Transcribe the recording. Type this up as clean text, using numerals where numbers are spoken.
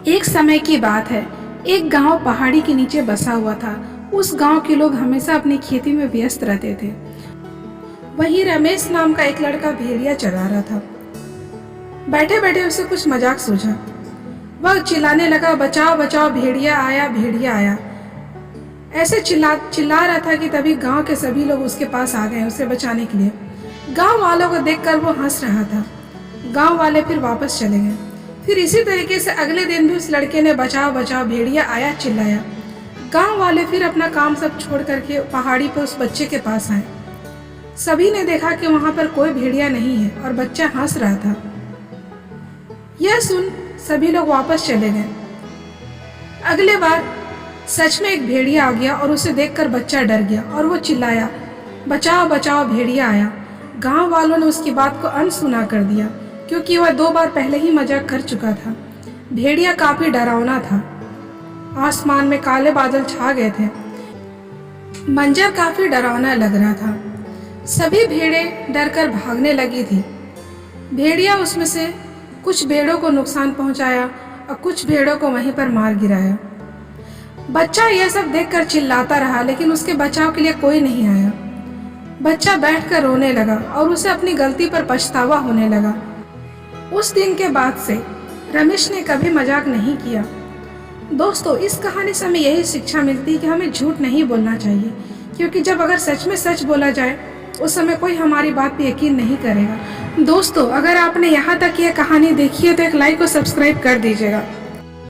एक समय की बात है, एक गांव पहाड़ी के नीचे बसा हुआ था। उस गांव के लोग हमेशा अपनी खेती में व्यस्त रहते थे। वहीं रमेश नाम का एक लड़का भेड़िया चला रहा था। बैठे बैठे उसे कुछ मजाक सूझा। वह चिल्लाने लगा, बचाओ बचाओ, भेड़िया आया, भेड़िया आया। ऐसे चिल्ला रहा था कि तभी गांव के सभी लोग उसके पास आ गए उसे बचाने के लिए। गांव वालों को देखकर वो हंस रहा था। गांव वाले फिर वापस चले गए। फिर इसी तरीके से अगले दिन भी उस लड़के ने बचाओ बचाओ, भेड़िया आया चिल्लाया। गांव वाले फिर अपना काम सब छोड़ करके पहाड़ी पर उस बच्चे के पास आए। सभी ने देखा कि वहां पर कोई भेड़िया नहीं है और बच्चा हंस रहा था। यह सुन सभी लोग वापस चले गए। अगले बार सच में एक भेड़िया आ गया और उसे देखकर बच्चा डर गया और वो चिल्लाया, बचाओ बचाओ, भेड़िया आया। गांव वालों ने उसकी बात को अनसुना कर दिया क्योंकि वह 2 बार पहले ही मजाक कर चुका था। भेड़िया काफी डरावना था। आसमान में काले बादल छा गए थे। मंजर काफी डरावना लग रहा था। सभी भेड़ें डरकर भागने लगी थी। भेड़िया उसमें से कुछ भेड़ों को नुकसान पहुंचाया और कुछ भेड़ों को वहीं पर मार गिराया। बच्चा यह सब देखकर चिल्लाता रहा, लेकिन उसके बचाव के लिए कोई नहीं आया। बच्चा बैठकर रोने लगा और उसे अपनी गलती पर पछतावा होने लगा। उस दिन के बाद से रमेश ने कभी मजाक नहीं किया। दोस्तों, इस कहानी से हमें यही शिक्षा मिलती है कि हमें झूठ नहीं बोलना चाहिए, क्योंकि जब अगर सच में सच बोला जाए उस समय कोई हमारी बात पे यकीन नहीं करेगा। दोस्तों, अगर आपने यहाँ तक यह कहानी देखी है तो एक लाइक और सब्सक्राइब कर दीजिएगा।